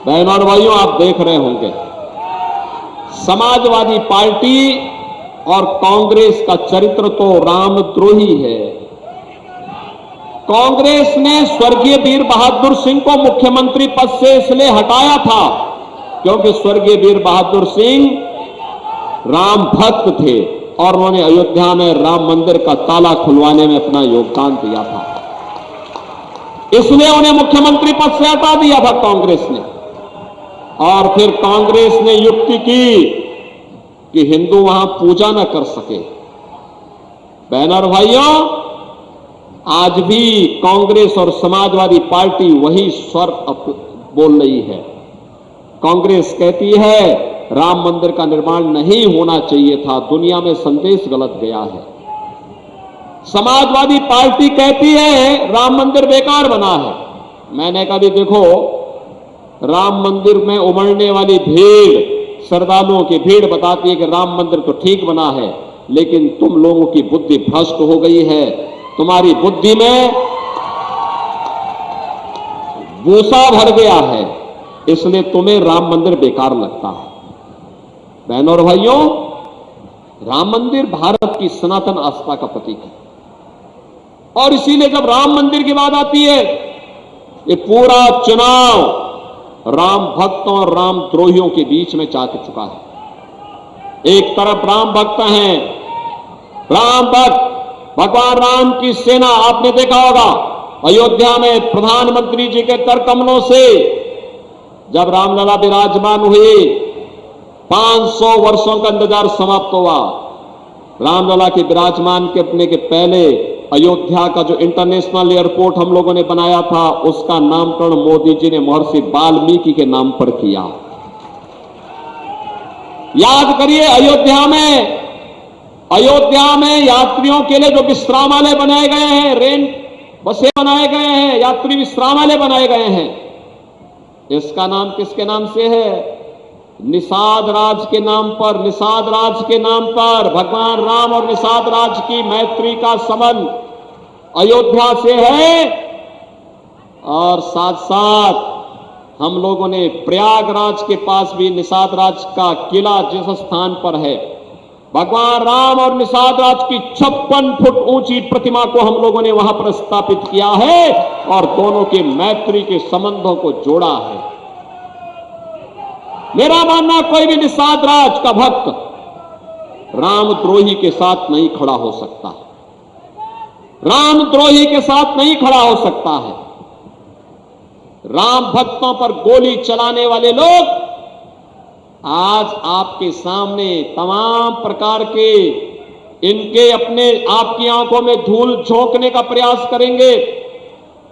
बहनों और भाइयों, आप देख रहे होंगे समाजवादी पार्टी और कांग्रेस का चरित्र तो रामद्रोही है। कांग्रेस ने स्वर्गीय वीर बहादुर सिंह को मुख्यमंत्री पद से इसलिए हटाया था क्योंकि स्वर्गीय वीर बहादुर सिंह राम भक्त थे और उन्होंने अयोध्या में राम मंदिर का ताला खुलवाने में अपना योगदान दिया था, इसलिए उन्हें मुख्यमंत्री पद से हटा दिया था कांग्रेस ने। और फिर कांग्रेस ने युक्ति की कि हिंदू वहां पूजा न कर सके। बहनों और भाइयों, आज भी कांग्रेस और समाजवादी पार्टी वही स्वर बोल रही है। कांग्रेस कहती है राम मंदिर का निर्माण नहीं होना चाहिए था, दुनिया में संदेश गलत गया है। समाजवादी पार्टी कहती है राम मंदिर बेकार बना है। मैंने कहा भी देखो, राम मंदिर में उमड़ने वाली भीड़, श्रद्धालुओं की भीड़ बताती है कि राम मंदिर तो ठीक बना है, लेकिन तुम लोगों की बुद्धि भ्रष्ट हो गई है, तुम्हारी बुद्धि में भूसा भर गया है, इसलिए तुम्हें राम मंदिर बेकार लगता है। बहनों और भाइयों, राम मंदिर भारत की सनातन आस्था का प्रतीक है और इसीलिए जब राम मंदिर की बात आती है, ये पूरा चुनाव राम भक्तों और राम द्रोहियों के बीच में जा चुका है। एक तरफ राम भक्त हैं, राम भक्त भगवान राम की सेना, आपने देखा होगा अयोध्या में प्रधानमंत्री जी के कर कमलों से जब रामलला विराजमान हुई, 500 वर्षों का इंतजार समाप्त हुआ। रामलला के विराजमान करने के पहले अयोध्या का जो इंटरनेशनल एयरपोर्ट हम लोगों ने बनाया था, उसका नामकरण मोदी जी ने महर्षि वाल्मीकि के नाम पर किया। याद करिए, अयोध्या में यात्रियों के लिए जो विश्रामालय बनाए गए हैं, रेल बसें बनाए गए हैं, यात्री विश्रामालय बनाए गए हैं, इसका नाम किसके नाम से है? निषाद राज के नाम पर। निषाद राज के नाम पर भगवान राम और निषाद राज की मैत्री का संबंध अयोध्या से है। और साथ साथ हम लोगों ने प्रयागराज के पास भी निषाद राज का किला जिस स्थान पर है, भगवान राम और निषाद राज की 56 फुट ऊंची प्रतिमा को हम लोगों ने वहां पर स्थापित किया है और दोनों के मैत्री के संबंधों को जोड़ा है। मेरा मानना, कोई भी निषाद राज का भक्त रामद्रोही के साथ नहीं खड़ा हो सकता, रामद्रोही के साथ नहीं खड़ा हो सकता है। राम भक्तों पर गोली चलाने वाले लोग आज आपके सामने तमाम प्रकार के इनके अपने आपकी आंखों में धूल झोंकने का प्रयास करेंगे,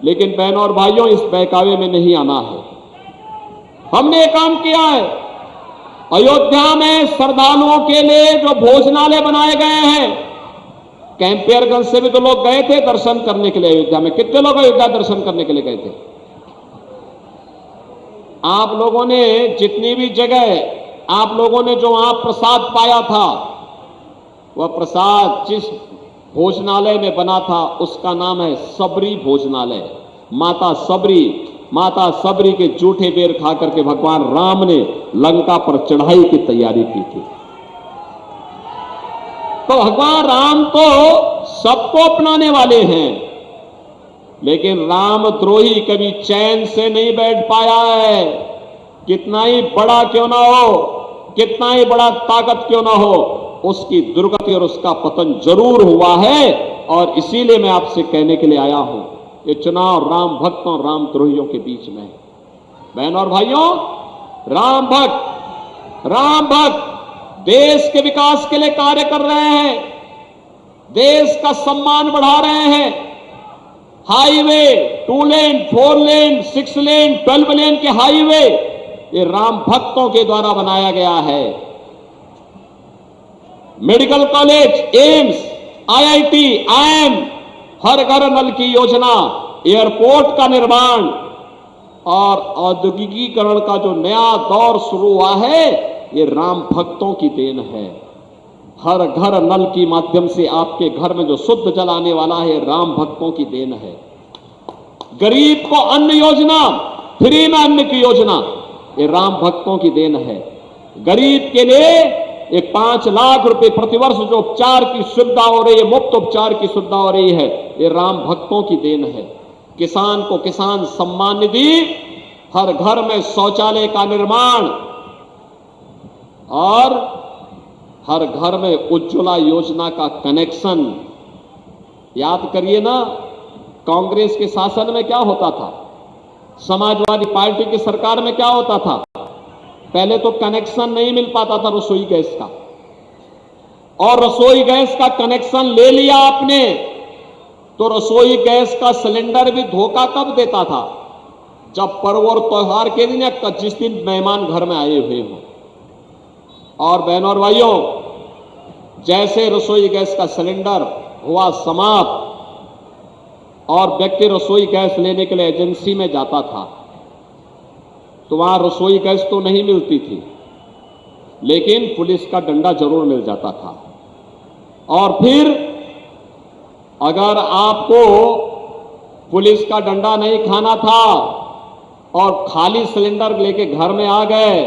लेकिन बहनों और भाइयों, इस बहकावे में नहीं आना है। हमने एक काम किया है, अयोध्या में श्रद्धालुओं के लिए जो भोजनालय बनाए गए हैं, कैंपियरगंज से भी तो लोग गए थे दर्शन करने के लिए। अयोध्या में कितने लोग अयोध्या दर्शन करने के लिए गए थे? आप लोगों ने जितनी भी जगह आप लोगों ने जो वहां प्रसाद पाया था, वह प्रसाद जिस भोजनालय में बना था उसका नाम है सबरी भोजनालय। माता सबरी के जूठे बेर खा करके भगवान राम ने लंका पर चढ़ाई की तैयारी की थी। तो भगवान राम तो सबको अपनाने वाले हैं, लेकिन रामद्रोही कभी चैन से नहीं बैठ पाया है। कितना ही बड़ा क्यों ना हो, कितना ही बड़ा ताकत क्यों ना हो, उसकी दुर्गति और उसका पतन जरूर हुआ है। और इसीलिए मैं आपसे कहने के लिए आया हूं, ये चुनाव राम भक्तों और रामद्रोहियों के बीच में है। बहनों और भाइयों, राम भक्त देश के विकास के लिए कार्य कर रहे हैं, देश का सम्मान बढ़ा रहे हैं। हाईवे 2 लेन, 4 लेन, 6 लेन, 12 लेन के हाईवे ये राम भक्तों के द्वारा बनाया गया है। Medical college, AIIMS, IIT, IIM, हर घर नल की योजना, एयरपोर्ट का निर्माण और औद्योगिकीकरण का जो नया दौर शुरू हुआ है, ये राम भक्तों की देन है। हर घर नल के माध्यम से आपके घर में जो शुद्ध जल आने वाला है, राम भक्तों की देन है। गरीब को अन्न योजना, फ्री में अन्न की योजना, ये राम भक्तों की देन है। गरीब के लिए एक 5 लाख रुपए प्रतिवर्ष जो उपचार की सुविधा हो रही है, मुफ्त उपचार की सुविधा हो रही है, ये राम भक्तों की देन है। किसान को किसान सम्मान निधि, हर घर में शौचालय का निर्माण और हर घर में उज्ज्वला योजना का कनेक्शन। याद करिए ना, कांग्रेस के शासन में क्या होता था, समाजवादी पार्टी की सरकार में क्या होता था। पहले तो कनेक्शन नहीं मिल पाता था रसोई गैस का, और रसोई गैस का कनेक्शन ले लिया आपने तो रसोई गैस का सिलेंडर भी धोखा कब देता था, जब पर्व और त्योहार के दिन या जिस दिन मेहमान घर में आए हुए हों। और बहनों और भाइयों, जैसे रसोई गैस का सिलेंडर हुआ समाप्त और व्यक्ति रसोई गैस लेने के लिए एजेंसी में जाता था, तो वहां रसोई गैस तो नहीं मिलती थी, लेकिन पुलिस का डंडा जरूर मिल जाता था। और फिर अगर आपको पुलिस का डंडा नहीं खाना था और खाली सिलेंडर लेके घर में आ गए,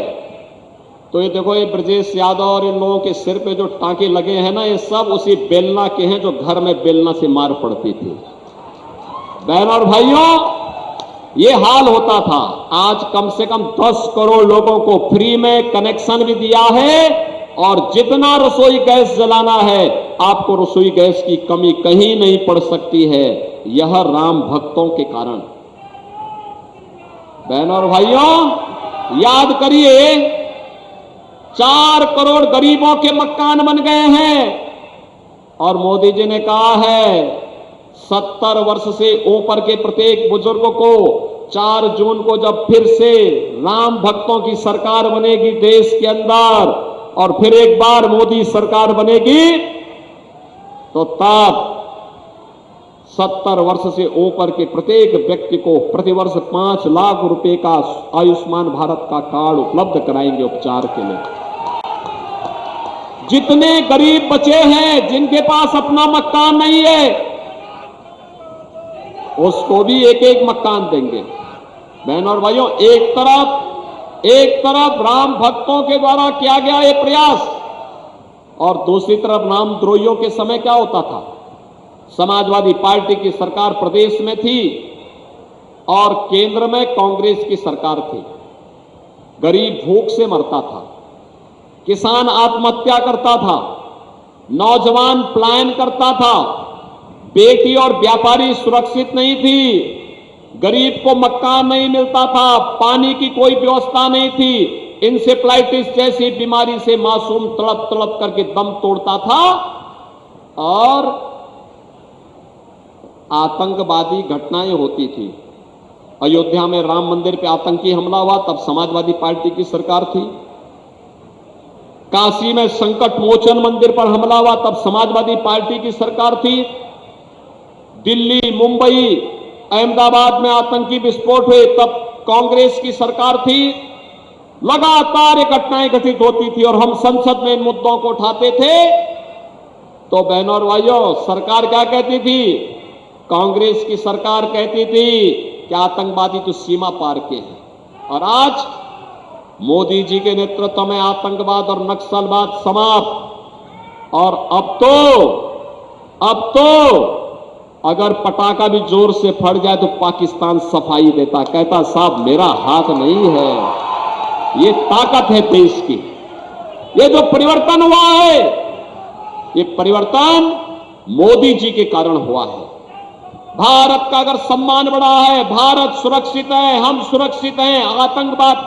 तो ये देखो, ये ब्रजेश यादव और इन लोगों के सिर पे जो टांके लगे हैं ना, ये सब उसी बेलना के हैं जो घर में बेलना से मार पड़ती थी। बहनों और भाइयों, ये हाल होता था। आज कम से कम 10 करोड़ लोगों को फ्री में कनेक्शन भी दिया है, और जितना रसोई गैस जलाना है आपको रसोई गैस की कमी कहीं नहीं पड़ सकती है, यह राम भक्तों के कारण। बहनों और भाइयों, याद करिए, 4 करोड़ गरीबों के मकान बन गए हैं, और मोदी जी ने कहा है 70 वर्ष से ऊपर के प्रत्येक बुजुर्ग को 4 जून को जब फिर से राम भक्तों की सरकार बनेगी देश के अंदर, और फिर एक बार मोदी सरकार बनेगी, तो तब 70 वर्ष से ऊपर के प्रत्येक व्यक्ति को प्रतिवर्ष 5 लाख रुपए का आयुष्मान भारत का कार्ड उपलब्ध कराएंगे उपचार के लिए। जितने गरीब बचे हैं, जिनके पास अपना मकान नहीं है, उसको भी एक एक मकान देंगे। बहनों और भाइयों, एक तरफ राम भक्तों के द्वारा किया गया ये प्रयास, और दूसरी तरफ रामद्रोहियों के समय क्या होता था, समाजवादी पार्टी की सरकार प्रदेश में थी और केंद्र में कांग्रेस की सरकार थी। गरीब भूख से मरता था, किसान आत्महत्या करता था, नौजवान पलायन करता था, बेटी और व्यापारी सुरक्षित नहीं थी, गरीब को मकान नहीं मिलता था, पानी की कोई व्यवस्था नहीं थी, इंसेफ्लाइटिस जैसी बीमारी से मासूम तड़प तड़प करके दम तोड़ता था, और आतंकवादी घटनाएं होती थी। अयोध्या में राम मंदिर पे आतंकी हमला हुआ, तब समाजवादी पार्टी की सरकार थी। काशी में संकट मोचन मंदिर पर हमला हुआ, तब समाजवादी पार्टी की सरकार थी। दिल्ली, मुंबई, अहमदाबाद में आतंकी विस्फोट हुए, तब कांग्रेस की सरकार थी। लगातार ये घटनाएं घटित होती थी और हम संसद में इन मुद्दों को उठाते थे। तो बहनों और भाइयों, सरकार क्या कहती थी, कांग्रेस की सरकार कहती थी कि आतंकवादी तो सीमा पार के हैं, और आज मोदी जी के नेतृत्व में आतंकवाद और नक्सलवाद समाप्त। और अब तो अगर पटाखा भी जोर से फट जाए तो पाकिस्तान सफाई देता, कहता साहब मेरा हाथ नहीं है। ये ताकत है देश की। ये जो परिवर्तन हुआ है, ये परिवर्तन मोदी जी के कारण हुआ है। भारत का अगर सम्मान बढ़ा है, भारत सुरक्षित है, हम सुरक्षित हैं, आतंकवाद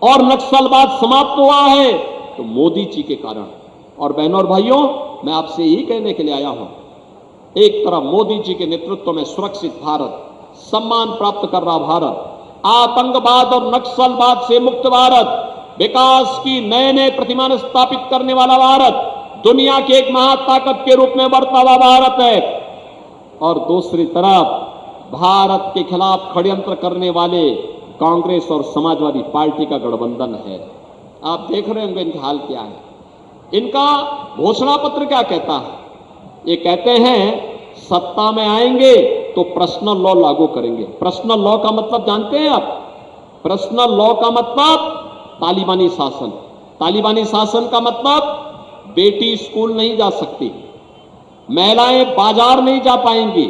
और नक्सलवाद समाप्त हुआ है, तो मोदी जी के कारण। और बहनों और भाइयों, मैं आपसे यही कहने के लिए आया हूं, एक तरफ मोदी जी के नेतृत्व में सुरक्षित भारत, सम्मान प्राप्त कर रहा भारत, आतंकवाद और नक्सलवाद से मुक्त भारत, विकास की नए नए प्रतिमान स्थापित करने वाला भारत, दुनिया की एक महाताकत के रूप में बढ़ता हुआ भारत है। और दूसरी तरफ भारत के खिलाफ षड्यंत्र करने वाले कांग्रेस और समाजवादी पार्टी का गठबंधन है। आप देख रहे होंगे इनका हाल क्या है। इनका घोषणा पत्र क्या कहता है, ये कहते हैं सत्ता में आएंगे तो पर्सनल लॉ लागू करेंगे। पर्सनल लॉ का मतलब जानते हैं आप? पर्सनल लॉ का मतलब तालिबानी शासन। तालिबानी शासन का मतलब बेटी स्कूल नहीं जा सकती, महिलाएं बाजार नहीं जा पाएंगी,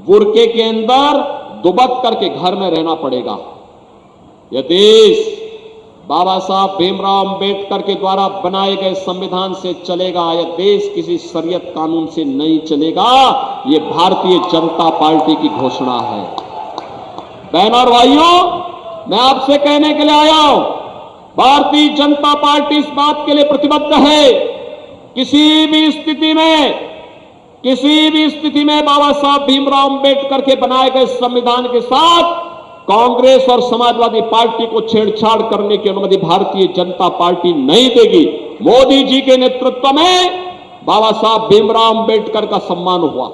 बुर्के के अंदर दुबक करके घर में रहना पड़ेगा। यह देश बाबा साहब भीमराव अंबेडकर के द्वारा बनाए गए संविधान से चलेगा। यह देश किसी शरीयत कानून से नहीं चलेगा। यह भारतीय जनता पार्टी की घोषणा है। बहनों और भाइयों, मैं आपसे कहने के लिए आया हूं, भारतीय जनता पार्टी इस बात के लिए प्रतिबद्ध है, किसी भी स्थिति में बाबा साहब भीमराव अंबेडकर के बनाए गए संविधान के साथ कांग्रेस और समाजवादी पार्टी को छेड़छाड़ करने की अनुमति भारतीय जनता पार्टी नहीं देगी। मोदी जी के नेतृत्व में बाबा साहब भीमराव अंबेडकर का सम्मान हुआ।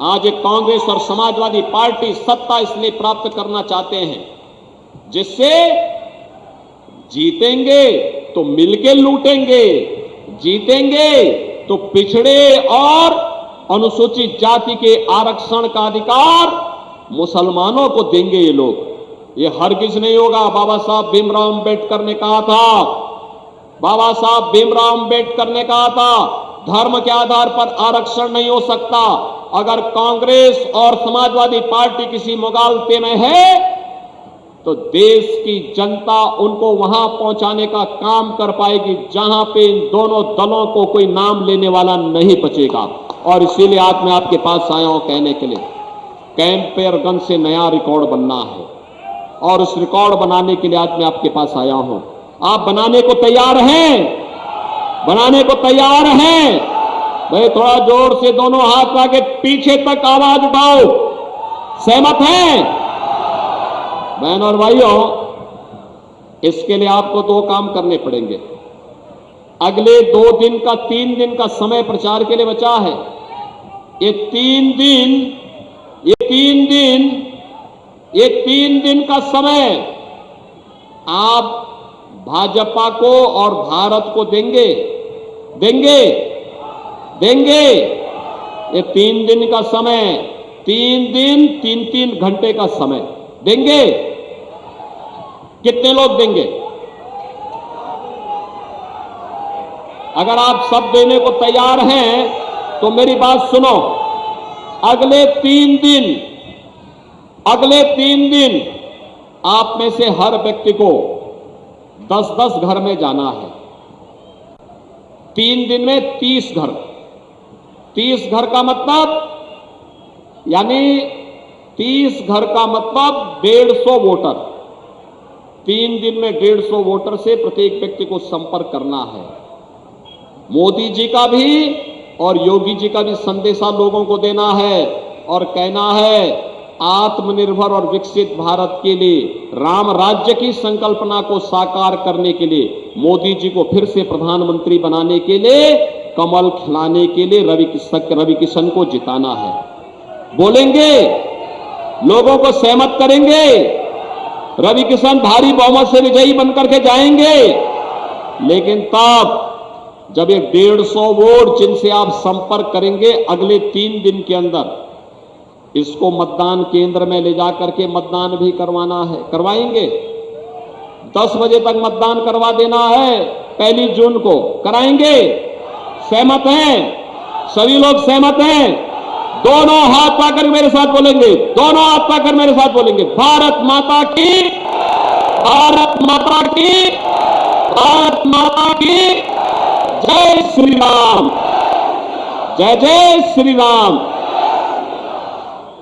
आज एक कांग्रेस और समाजवादी पार्टी सत्ता इसलिए प्राप्त करना चाहते हैं जिससे जीतेंगे तो मिलके लूटेंगे, जीतेंगे तो पिछड़े और अनुसूचित जाति के आरक्षण का अधिकार मुसलमानों को देंगे ये लोग। ये हरगिज नहीं होगा। बाबा साहब भीमराव अंबेडकर ने कहा था, बाबा साहब भीमराव अंबेडकर ने कहा था, धर्म के आधार पर आरक्षण नहीं हो सकता। अगर कांग्रेस और समाजवादी पार्टी किसी मुगालते में है तो देश की जनता उनको वहां पहुंचाने का काम कर पाएगी जहां पे इन दोनों दलों को कोई नाम लेने वाला नहीं बचेगा। और इसीलिए आज मैं आपके पास आया हूं कहने के लिए, कैंपेयरगंज से नया रिकॉर्ड बनना है और उस रिकॉर्ड बनाने के लिए आज मैं आपके पास आया हूं। आप बनाने को तैयार हैं? बनाने को तैयार हैं? भाई थोड़ा जोर से दोनों हाथ आगे पीछे तक आवाज उठाओ। सहमत हैं? बहनों और भाइयों, इसके लिए आपको 2 काम करने पड़ेंगे। अगले 3 दिन का समय प्रचार के लिए बचा है। ये 3 दिन का समय आप भाजपा को और भारत को देंगे। ये 3 दिन का समय, 3 दिन 3 घंटे का समय देंगे। कितने लोग देंगे? अगर आप सब देने को तैयार हैं तो मेरी बात सुनो। अगले 3 दिन आप में से हर व्यक्ति को 10-10 घर में जाना है। 3 दिन में 30 घर। 30 घर का मतलब यानी 30 घर का मतलब 150 वोटर। 3 दिन में 150 वोटर से प्रत्येक व्यक्ति को संपर्क करना है। मोदी जी का भी और योगी जी का भी संदेशा लोगों को देना है और कहना है आत्मनिर्भर और विकसित भारत के लिए, राम राज्य की संकल्पना को साकार करने के लिए, मोदी जी को फिर से प्रधानमंत्री बनाने के लिए, कमल खिलाने के लिए रवि किशन को जिताना है। बोलेंगे, लोगों को सहमत करेंगे, रवि किशन भारी बहुमत से विजयी बनकर के जाएंगे। लेकिन तब जब ये 150 वोट जिनसे आप संपर्क करेंगे अगले 3 दिन के अंदर, इसको मतदान केंद्र में ले जाकर के मतदान भी करवाना है। करवाएंगे। 10 बजे तक मतदान करवा देना है। 1 जून को कराएंगे। सहमत हैं? सभी लोग सहमत हैं? दोनों हाथ पाकर मेरे साथ बोलेंगे, दोनों हाथ पाकर मेरे साथ बोलेंगे, भारत माता की, भारत माता की, भारत माता की जय श्री राम, जय जय श्री राम।